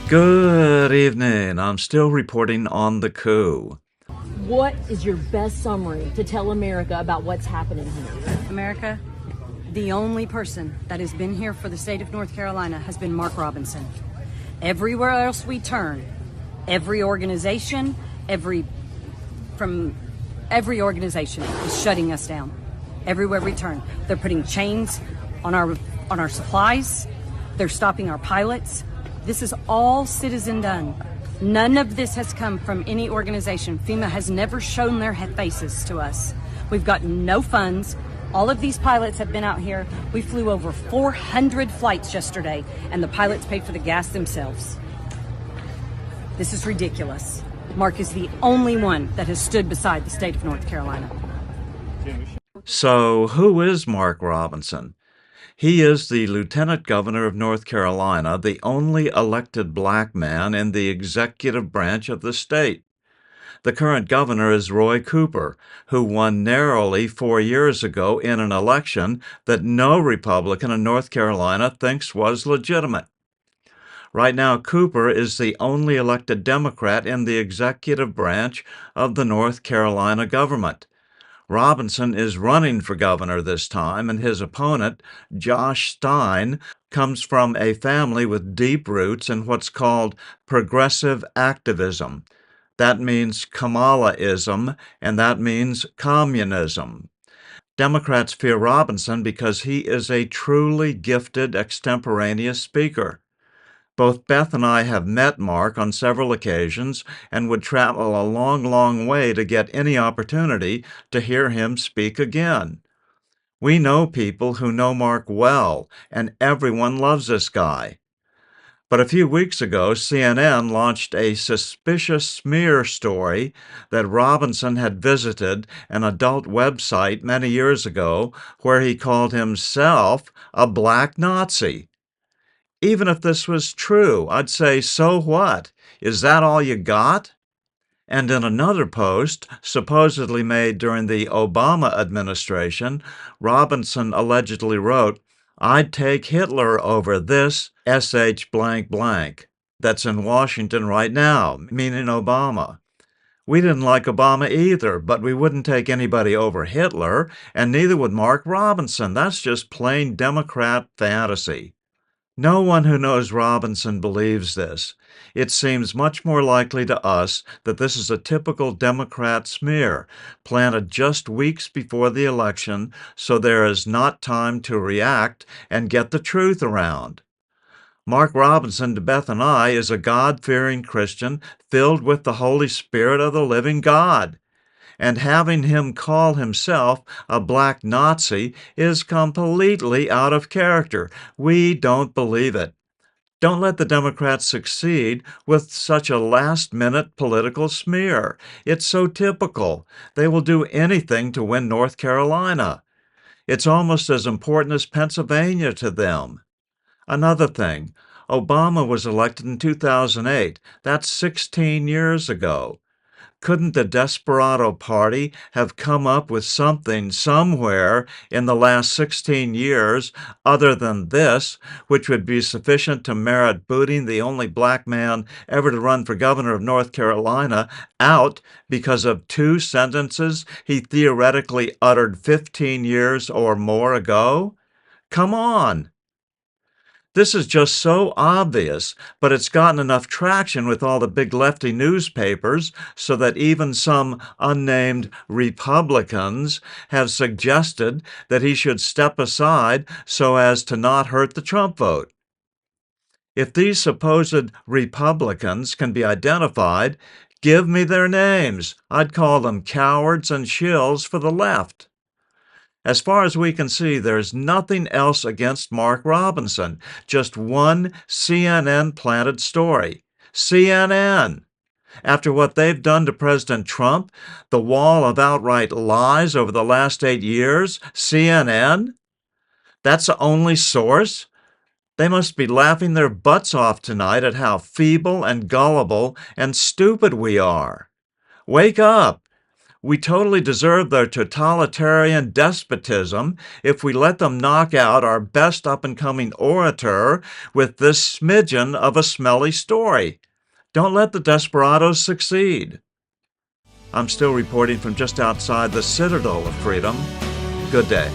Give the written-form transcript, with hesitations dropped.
Good evening. I'm still reporting on the coup. What is your best summary to tell America about what's happening here? America, the only person that has been here for the state of North Carolina has been Mark Robinson. Everywhere else we turn, every organization, every organization is shutting us down. Everywhere we turn, they're putting chains on our supplies. They're stopping our pilots. This is all citizen done. None of this has come from any organization. FEMA has never shown their faces to us. We've got no funds. All of these pilots have been out here. We flew over 400 flights yesterday, and the pilots paid for the gas themselves. This is ridiculous. Mark is the only one that has stood beside the state of North Carolina. So, who is Mark Robinson? He is the Lieutenant Governor of North Carolina, the only elected black man in the executive branch of the state. The current governor is Roy Cooper, who won narrowly 4 years ago in an election that no Republican in North Carolina thinks was legitimate. Right now, Cooper is the only elected Democrat in the executive branch of the North Carolina government. Robinson is running for governor this time, and his opponent, Josh Stein, comes from a family with deep roots in what's called progressive activism. That means Kamalaism, and that means communism. Democrats fear Robinson because he is a truly gifted extemporaneous speaker. Both Beth and I have met Mark on several occasions and would travel a long, long way to get any opportunity to hear him speak again. We know people who know Mark well, and everyone loves this guy. But a few weeks ago, CNN launched a suspicious smear story that Robinson had visited an adult website many years ago where he called himself a black Nazi. Even if this was true, I'd say, so what? Is that all you got? And in another post, supposedly made during the Obama administration, Robinson allegedly wrote, "I'd take Hitler over this SH blank blank that's in Washington right now," meaning Obama. We didn't like Obama either, but we wouldn't take anybody over Hitler, and neither would Mark Robinson. That's just plain Democrat fantasy. No one who knows Robinson believes this. It seems much more likely to us that this is a typical Democrat smear, planted just weeks before the election so there is not time to react and get the truth around. Mark Robinson, to Beth and I, is a God-fearing Christian filled with the Holy Spirit of the living God. And having him call himself a black Nazi is completely out of character. We don't believe it. Don't let the Democrats succeed with such a last-minute political smear. It's so typical. They will do anything to win North Carolina. It's almost as important as Pennsylvania to them. Another thing, Obama was elected in 2008. That's 16 years ago. Couldn't the Desperado Party have come up with something somewhere in the last 16 years other than this, which would be sufficient to merit booting the only black man ever to run for governor of North Carolina out because of 2 sentences he theoretically uttered 15 years or more ago? Come on! This is just so obvious, but it's gotten enough traction with all the big lefty newspapers so that even some unnamed Republicans have suggested that he should step aside so as to not hurt the Trump vote. If these supposed Republicans can be identified, give me their names. I'd call them cowards and shills for the left. As far as we can see, there's nothing else against Mark Robinson, just one CNN-planted story. CNN! After what they've done to President Trump, the wall of outright lies over the last 8 years, CNN? That's the only source? They must be laughing their butts off tonight at how feeble and gullible and stupid we are. Wake up! We totally deserve their totalitarian despotism if we let them knock out our best up-and-coming orator with this smidgen of a smelly story. Don't let the desperados succeed. I'm still reporting from just outside the Citadel of Freedom. Good day.